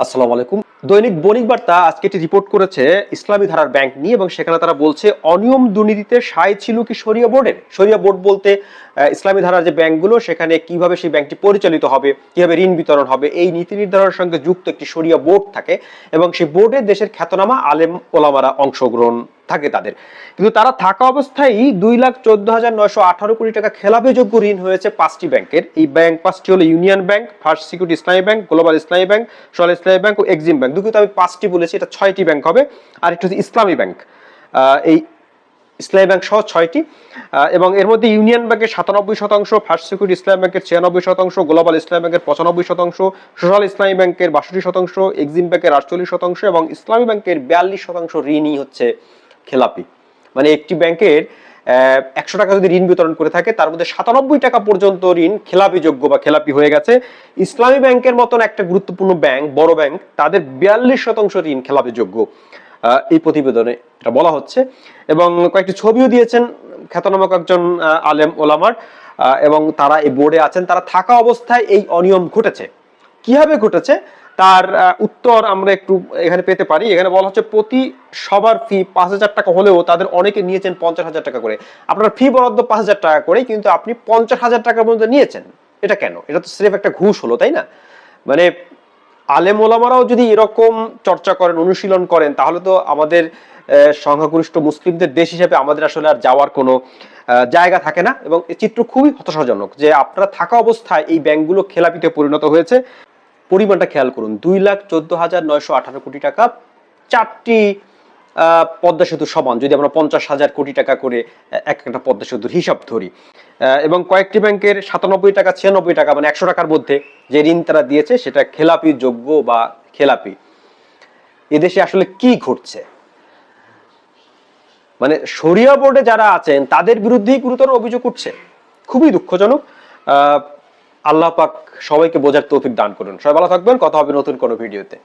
আসসালামু আলাইকুম। দৈনিক বণিক বার্তা আজকে একটি রিপোর্ট করেছে ইসলামী ধারার ব্যাংক নিয়ে, এবং সেখানে তারা বলছে অনিয়ম দুর্নীতিতে সায় ছিল কি শরিয়া বোর্ডের। শরিয়া বোর্ড বলতে ইসলামী ধারার যে ব্যাংকগুলো, সেখানে কিভাবে সেই ব্যাংকটি পরিচালিত হবে, কিভাবে ঋণ বিতরণ হবে, এই নীতি নির্ধারণের সঙ্গে যুক্ত একটি শরিয়া বোর্ড থাকে, এবং সেই বোর্ডে দেশের খ্যাতনামা আলেম ওলামারা অংশগ্রহণ থাকে তাদের। কিন্তু তারা থাকা অবস্থায় 2,14,918 কোটি টাকা খেলাপি যোগ্য ঋণ হয়েছে 5টি ব্যাংকের। এই ব্যাংক 5টি হলো ইউনিয়ন ব্যাংক, ফার্স্ট সিকিউরিটি ইসলামী ব্যাংক, গ্লোবাল ইসলামী ব্যাংক, সোহাল ইসলামী ব্যাংক ও এক্সিম ব্যাংক। দুঃখিত, আমি 5টি বলেছি, এটা 6টি ব্যাংক হবে। আর একটা হচ্ছে ইসলামী ব্যাংক, এই ইসলামী ব্যাংক সহ 6টি। এবং এর মধ্যে ইউনিয়ন ব্যাংকের 97%, ফার্স্ট সিকিউরিটি ইসলামী ব্যাংকের 96%, গ্লোবাল ইসলামী ব্যাংকের 95%, সোশ্যাল ইসলামী ব্যাংকের 62%, এক্সিম ব্যাংকের 48% এবং ইসলামী ব্যাংকের 42% ঋণই হচ্ছে খেলাপি। মানে একটি ব্যাংকের 100 টাকা যদি ঋণ বিতরণ করে থাকে, তার মধ্যে 97 টাকা পর্যন্ত ঋণ খেলাপি যোগ্য বা খেলাপি হয়ে গেছে। ইসলামী ব্যাংকের মতন একটা গুরুত্বপূর্ণ ব্যাংক, বড় ব্যাংক, তাদের 42% ঋণ খেলাপি যোগ্য, এই প্রতিবেদনে এটা বলা হচ্ছে। এবং কয়েকটি ছবিও দিয়েছেন খ্যাতনামা একজন আলেম ওলামার, এবং তারা এই বোর্ডে আছেন। তারা থাকা অবস্থায় এই অনিয়ম ঘটেছে। কিভাবে ঘটেছে তার উত্তর আমরা একটু এখানে পেতে পারি। এখানে বলা হচ্ছে প্রতি সবার ফি 5,000 টাকা হলেও তাদের অনেকে নিয়েছেন 50,000 টাকা করে। আপনার ফি বরাদ্দ 5,000 টাকা করে, কিন্তু আপনি 50,000 টাকা পর্যন্ত নিয়েছেন। এটা কেন? এটা তো স্রেফ একটা ঘুষ হলো, তাই না? মানে আলেম ওলামারাও যদি এরকম চর্চা করেন, অনুশীলন করেন, তাহলে তো আমাদের সংখ্যাগরিষ্ঠ মুসলিমদের দেশ হিসেবে আমাদের আসলে আর যাওয়ার কোনো জায়গা থাকে না। এবং এই চিত্র খুবই হতাশাজনক যে আপনারা থাকা অবস্থায় এই ব্যাংকগুলো খেলাপিতে পরিণত হয়েছে। পরিমাণটা খেয়াল করুন, 2,14,918 কোটি টাকা, 4টি পদ্মা সেতু সমান, যদি আমরা 50,000 কোটি টাকা করে একটা পদ্মা সেতুর হিসাব ধরি। এবং কয়েকটি ব্যাংকের 97 টাকা, 96 টাকা, মানে 100 টাকার মধ্যে যে ঋণ তারা দিয়েছে সেটা খেলাপি যোগ্য বা খেলাপি। এদেশে আসলে কি ঘটছে? মানে শরিয়া বোর্ডে যারা আছেন তাদের বিরুদ্ধেই গুরুতর অভিযোগ উঠছে। খুবই দুঃখজনক। আল্লাহ পাক সবাইকে বোঝার তৌফিক দান করুন। সবাই ভালো থাকবেন, কথা হবে নতুন কোনো ভিডিওতে।